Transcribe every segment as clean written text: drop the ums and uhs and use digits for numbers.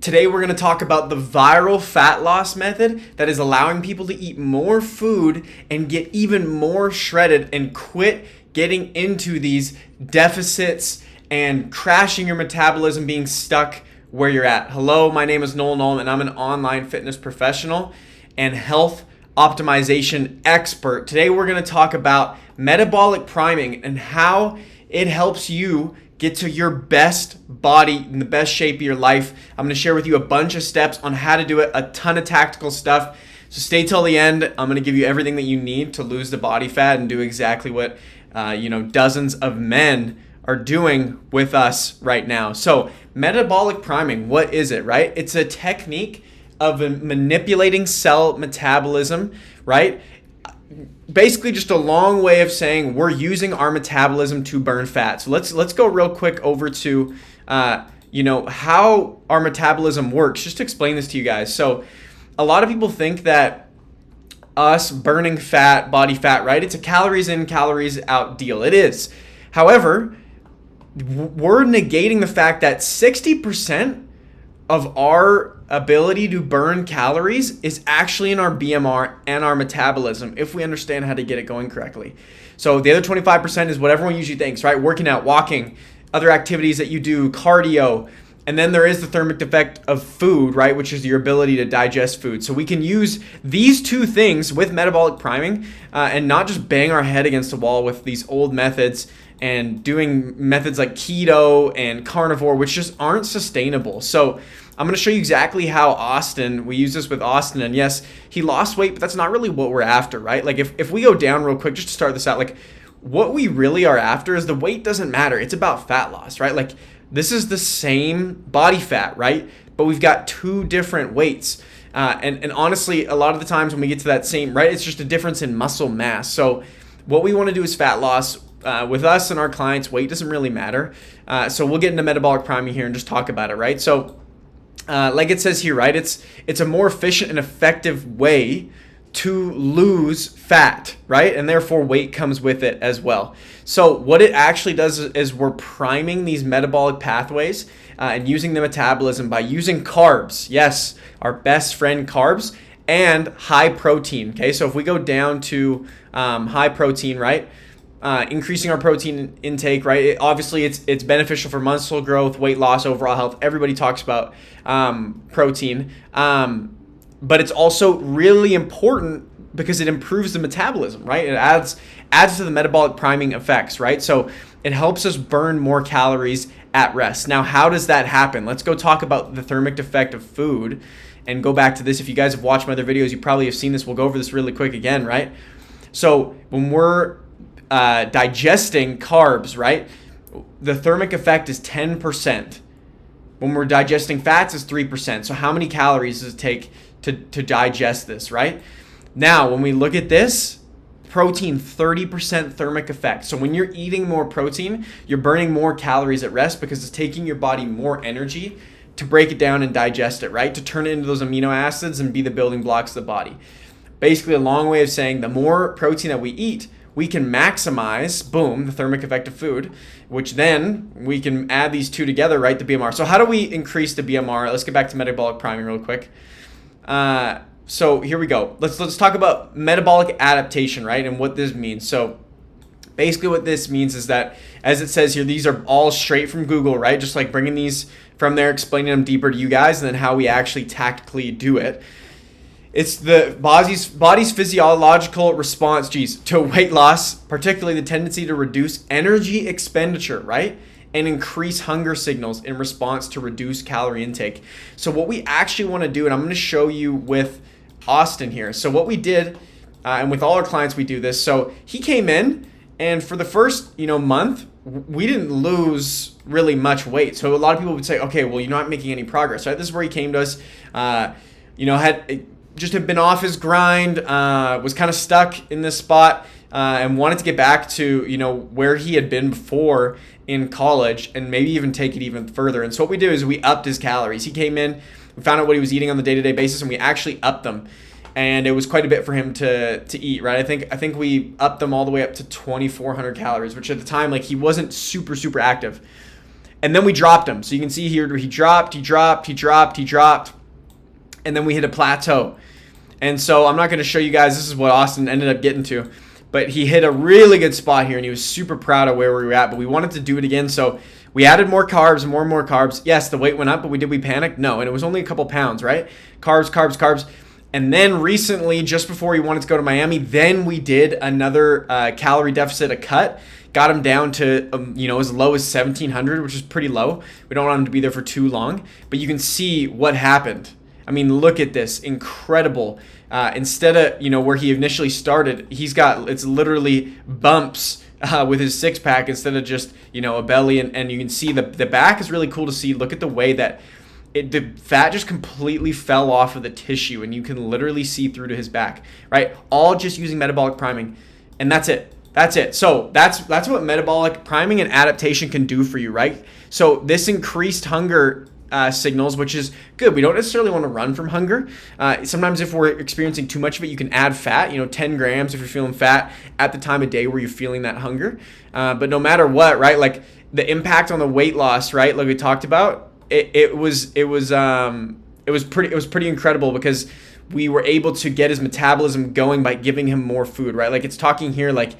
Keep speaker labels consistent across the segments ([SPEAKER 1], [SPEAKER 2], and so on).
[SPEAKER 1] Today we're going to talk about the viral fat loss method that is allowing people to eat more food and get even more shredded and quit getting into these deficits and crashing your metabolism, being stuck where you're at. Hello, my name is Noel Nolan and I'm an online fitness professional and health optimization expert. Today we're going to talk about metabolic priming and how it helps you get to your best body in the best shape of your life. I'm going to share with you a bunch of steps on how to do it, a ton of tactical stuff. So stay till the end. I'm going to give you everything that you need to lose the body fat and do exactly what dozens of men are doing with us right now. So metabolic priming, what is it, right? It's a technique of manipulating cell metabolism, right? Basically just a long way of saying we're using our metabolism to burn fat. So let's go real quick over to how our metabolism works, just to explain this to you guys. So a lot of people think that us burning fat, body fat, right? It's a calories in, calories out deal. It is. However, we're negating the fact that 60% of our ability to burn calories is actually in our BMR and our metabolism if we understand how to get it going correctly. So the other 25% is what everyone usually thinks, right? Working out, walking, other activities that you do, cardio, and then there is the thermic effect of food, right? Which is your ability to digest food. So we can use these two things with metabolic priming and not just bang our head against the wall with these old methods and doing methods like keto and carnivore, which just aren't sustainable. So I'm going to show you exactly how we use this with Austin, and yes, he lost weight, but that's not really what we're after, right? Like if we go down real quick, just to start this out, like what we really are after is the weight doesn't matter. It's about fat loss, right? Like this is the same body fat, right? But we've got two different weights. And honestly, a lot of the times when we get to that same, right, it's just a difference in muscle mass. So what we want to do is fat loss. With us and our clients, weight doesn't really matter. So we'll get into metabolic priming here and just talk about it, right? So like it says here, right, it's a more efficient and effective way to lose fat, right? And therefore weight comes with it as well. So what it actually does is we're priming these metabolic pathways and using the metabolism by using carbs. Yes, our best friend carbs and high protein. Okay, so if we go down to high protein, right? Increasing our protein intake, right? Obviously, it's beneficial for muscle growth, weight loss, overall health. Everybody talks about protein, but it's also really important because it improves the metabolism, right? It adds to the metabolic priming effects, right? So it helps us burn more calories at rest. Now, how does that happen? Let's go talk about the thermic effect of food and go back to this. If you guys have watched my other videos, you probably have seen this. We'll go over this really quick again, right? So when we're digesting carbs, right? The thermic effect is 10%. When we're digesting fats, it's 3%. So how many calories does it take to digest this, right? Now, when we look at this, protein, 30% thermic effect. So when you're eating more protein, you're burning more calories at rest because it's taking your body more energy to break it down and digest it, right? To turn it into those amino acids and be the building blocks of the body. Basically, a long way of saying the more protein that we eat, we can maximize, boom, the thermic effect of food, which then we can add these two together, right, the BMR. So how do we increase the BMR? Let's get back to metabolic priming real quick. So here we go. Let's talk about metabolic adaptation, right, and what this means. So basically what this means is that, as it says here, these are all straight from Google, right, just like bringing these from there, explaining them deeper to you guys, and then how we actually tactically do it. It's the body's physiological response, to weight loss, particularly the tendency to reduce energy expenditure, right? And increase hunger signals in response to reduced calorie intake. So what we actually want to do, and I'm going to show you with Austin here. So what we did, and with all our clients we do this. So he came in, and for the first month, we didn't lose really much weight. So a lot of people would say, okay, well, you're not making any progress, right? This is where he came to us, had been off his grind, was kind of stuck in this spot, and wanted to get back to where he had been before in college and maybe even take it even further. And so what we did is we upped his calories. He came in, we found out what he was eating on the day-to-day basis, and we actually upped them. And it was quite a bit for him to eat, right? I think we upped them all the way up to 2,400 calories, which at the time, like, he wasn't super active. And then we dropped him. So you can see here he dropped, and then we hit a plateau. And so I'm not going to show you guys, this is what Austin ended up getting to, but he hit a really good spot here and he was super proud of where we were at, but we wanted to do it again. So we added more carbs, more and more carbs. Yes, the weight went up, but we panicked? No, and it was only a couple pounds, right? Carbs. And then recently, just before he wanted to go to Miami, then we did another calorie deficit, a cut. Got him down to, as low as 1,700, which is pretty low. We don't want him to be there for too long. But you can see what happened. I mean, look at this. Incredible. Instead of, where he initially started, it's literally bumps with his six-pack instead of just, a belly. And you can see the back is really cool to see. Look at the way that the fat just completely fell off of the tissue, and you can literally see through to his back, right? All just using metabolic priming. And that's it. So that's what metabolic priming and adaptation can do for you, right? So this increased hunger signals, which is good. We don't necessarily want to run from hunger. Sometimes if we're experiencing too much of it, you can add fat, 10 grams if you're feeling fat at the time of day where you're feeling that hunger. But no matter what, right? Like the impact on the weight loss, right? Like we talked about, it was pretty incredible because we were able to get his metabolism going by giving him more food, right? Like it's talking here, like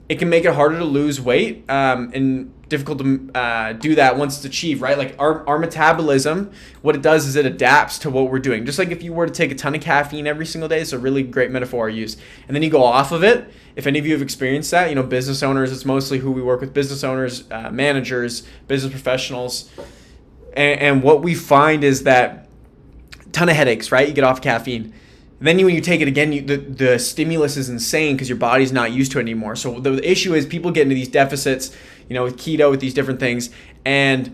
[SPEAKER 1] it can make it harder to lose weight and difficult to do that once it's achieved, right? Like our metabolism, what it does is it adapts to what we're doing. Just like if you were to take a ton of caffeine every single day, it's a really great metaphor I use. And then you go off of it. If any of you have experienced that, business owners, it's mostly who we work with, business owners, managers, business professionals. And what we find is that ton of headaches, right? You get off caffeine. Then when you take it again, the stimulus is insane because your body's not used to it anymore. So the issue is people get into these deficits, with keto, with these different things, and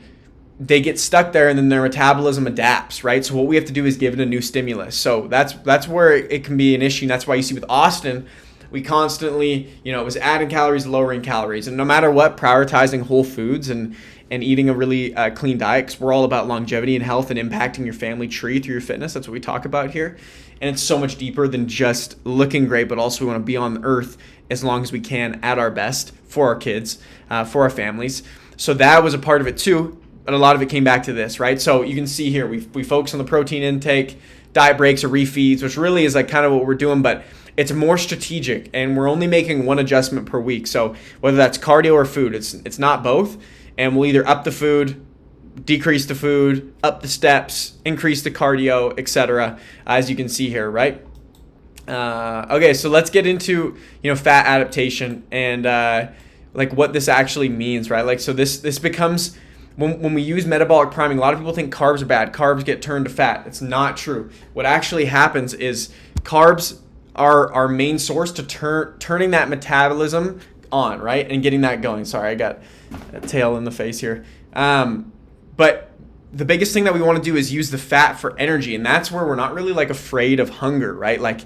[SPEAKER 1] they get stuck there, and then their metabolism adapts, right? So what we have to do is give it a new stimulus. So that's where it can be an issue. And that's why you see with Austin, we constantly, it was adding calories, lowering calories. And no matter what, prioritizing whole foods and eating a really clean diet, because we're all about longevity and health and impacting your family tree through your fitness. That's what we talk about here. And it's so much deeper than just looking great, but also we want to be on the earth as long as we can at our best for our kids, for our families. So that was a part of it too, but a lot of it came back to this, right? So you can see here, we focus on the protein intake, diet breaks or refeeds, which really is like kind of what we're doing, but it's more strategic, and we're only making one adjustment per week. So whether that's cardio or food, it's not both. And we'll either up the food, decrease the food, up the steps, increase the cardio, etc. As you can see here, right? Okay, so let's get into fat adaptation and like what this actually means, right? Like so this becomes when we use metabolic priming, a lot of people think carbs are bad. Carbs get turned to fat. It's not true. What actually happens is carbs are our main source to turning that metabolism on, right? And getting that going. Sorry, I got a tail in the face here. But the biggest thing that we want to do is use the fat for energy. And that's where we're not really like afraid of hunger, right? Like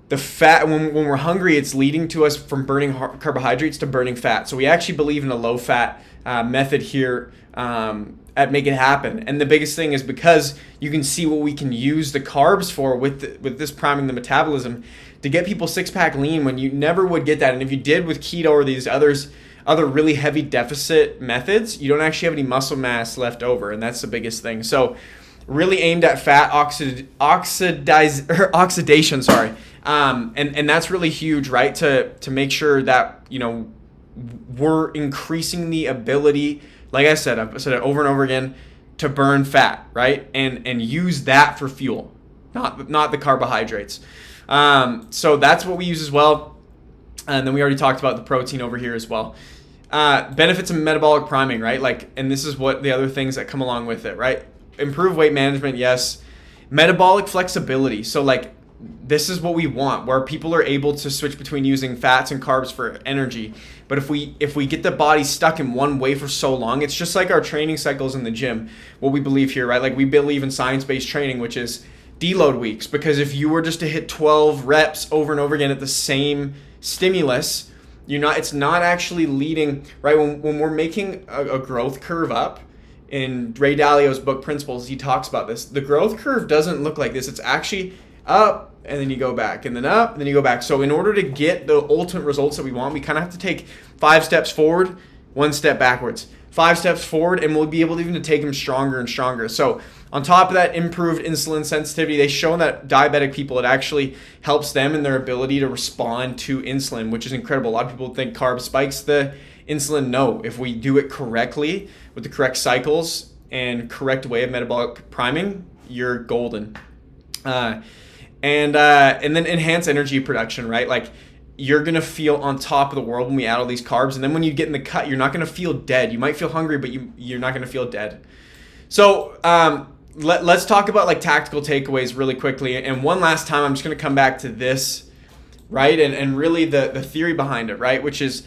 [SPEAKER 1] the fat, when we're hungry, it's leading to us from burning carbohydrates to burning fat. So we actually believe in a low fat method here at Make It Happen. And the biggest thing is because you can see what we can use the carbs for with this priming the metabolism to get people six-pack lean when you never would get that. And if you did with keto or these other really heavy deficit methods, you don't actually have any muscle mass left over, and that's the biggest thing. So really aimed at fat oxidation, sorry. And that's really huge, right? To make sure that, we're increasing the ability, like I've said it over and over again, to burn fat, right? And use that for fuel, not the carbohydrates. So that's what we use as well. And then we already talked about the protein over here as well. Benefits of metabolic priming, right? Like, and this is what the other things that come along with it, right? Improve weight management, yes. Metabolic flexibility. So like, this is what we want, where people are able to switch between using fats and carbs for energy. But if we get the body stuck in one way for so long, it's just like our training cycles in the gym. What we believe here, right? Like we believe in science-based training, which is deload weeks. Because if you were just to hit 12 reps over and over again at the same stimulus, it's not actually leading, right? When we're making a growth curve up, in Ray Dalio's book Principles, he talks about this. The growth curve doesn't look like this. It's actually up, and then you go back, and then up, and then you go back. So in order to get the ultimate results that we want, we kind of have to take 5 steps forward, 1 step backwards. 5 steps forward, and we'll be able even to take them stronger and stronger. So on top of that, improved insulin sensitivity, they've shown that diabetic people, it actually helps them in their ability to respond to insulin, which is incredible. A lot of people think carb spikes the insulin. No, if we do it correctly with the correct cycles and correct way of metabolic priming, you're golden. And then enhance energy production, right? Like, you're going to feel on top of the world when we add all these carbs. And then when you get in the cut, you're not going to feel dead. You might feel hungry, but you're not going to feel dead. So let's talk about like tactical takeaways really quickly. And one last time, I'm just going to come back to this, right? And really the theory behind it, right? Which is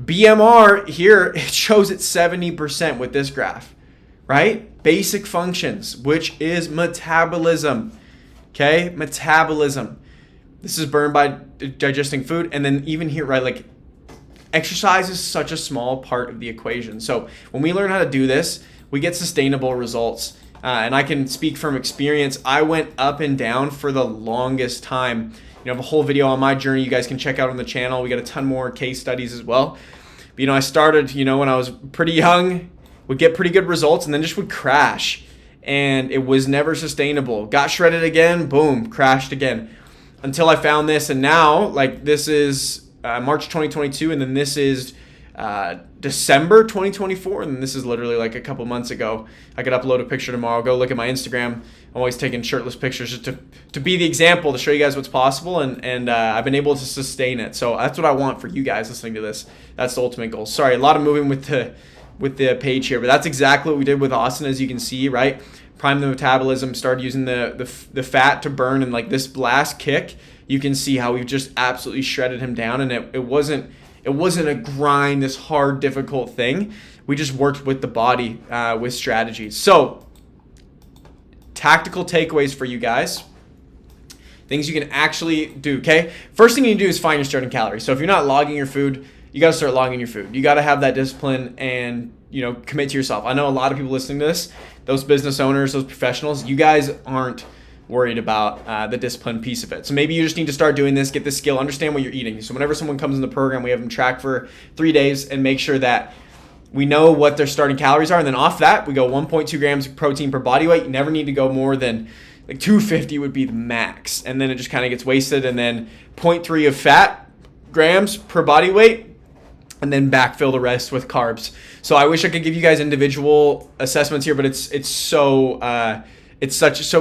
[SPEAKER 1] BMR here, it shows it's 70% with this graph, right? Basic functions, which is metabolism. Okay, metabolism. This is burned by digesting food. And then even here, right, like exercise is such a small part of the equation. So when we learn how to do this, we get sustainable results. And I can speak from experience. I went up and down for the longest time. You know, I have a whole video on my journey you guys can check out on the channel. We got a ton more case studies as well. But, you know, I started, you know, when I was pretty young, would get pretty good results and then just would crash. And it was never sustainable. Got shredded again, boom, crashed again. Until I found this, and now, like, this is March 2022, and then this is December 2024, and this is literally like a couple months ago. I could upload a picture tomorrow. Go look at my Instagram. I'm always taking shirtless pictures just to be the example, to show you guys what's possible, and I've been able to sustain it. So that's what I want for you guys listening to this. That's the ultimate goal. Sorry, a lot of moving with the page here, but that's exactly what we did with Austin, as you can see, right? Prime the metabolism, started using the fat to burn, and like this last kick, you can see how we've just absolutely shredded him down, and it wasn't a grind, this hard, difficult thing. We just worked with the body with strategies. So, tactical takeaways for you guys. Things you can actually do, okay? First thing you need to do is find your starting calories. So if you're not logging your food, you got to start logging your food. You got to have that discipline and, you know, commit to yourself. I know a lot of people listening to this, those business owners, those professionals, you guys aren't worried about the discipline piece of it. So maybe you just need to start doing this, get this skill, understand what you're eating. So whenever someone comes in the program, we have them track for 3 days and make sure that we know what their starting calories are. And then off that, we go 1.2 grams of protein per body weight. You never need to go more than like 250 would be the max. And then it just kind of gets wasted. And then 0.3 of fat grams per body weight, and then backfill the rest with carbs. So I wish I could give you guys individual assessments here, but it's so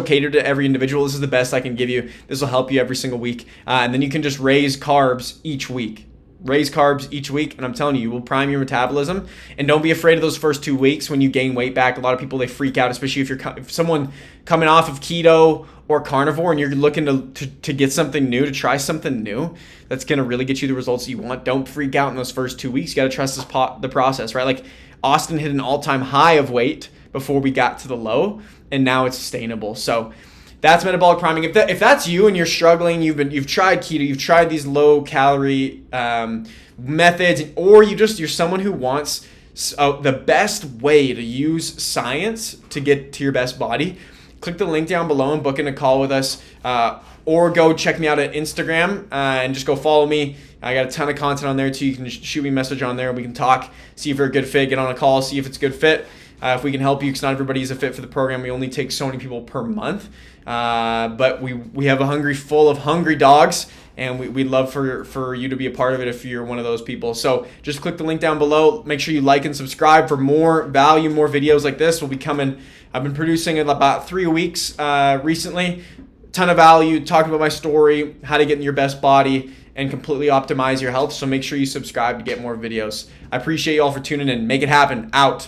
[SPEAKER 1] catered to every individual. This is the best I can give you. This will help you every single week. And then you can just raise carbs each week. And I'm telling you, you will prime your metabolism. And don't be afraid of those first 2 weeks when you gain weight back. A lot of people, they freak out, especially if someone coming off of keto or carnivore and you're looking to get something new, to try something new that's going to really get you the results you want. Don't freak out in those first 2 weeks. You got to trust the process, right? Like Austin hit an all-time high of weight before we got to the low, and now it's sustainable. So that's metabolic priming. If that's you and you're struggling, you've tried keto, you've tried these low calorie methods, or you're someone who wants the best way to use science to get to your best body, click the link down below and book in a call with us, or go check me out at Instagram and just go follow me. I got a ton of content on there too. You can shoot me a message on there. We can talk, see if you're a good fit, get on a call, see if it's a good fit. If we can help you, because not everybody is a fit for the program. We only take so many people per month. But we have a full of hungry dogs, and we'd love for you to be a part of it if you're one of those people. So just click the link down below. Make sure you like and subscribe for more value, more videos like this will be coming. I've been producing in about 3 weeks recently. Ton of value, talking about my story, how to get in your best body and completely optimize your health. So make sure you subscribe to get more videos. I appreciate you all for tuning in. Make it happen. Out.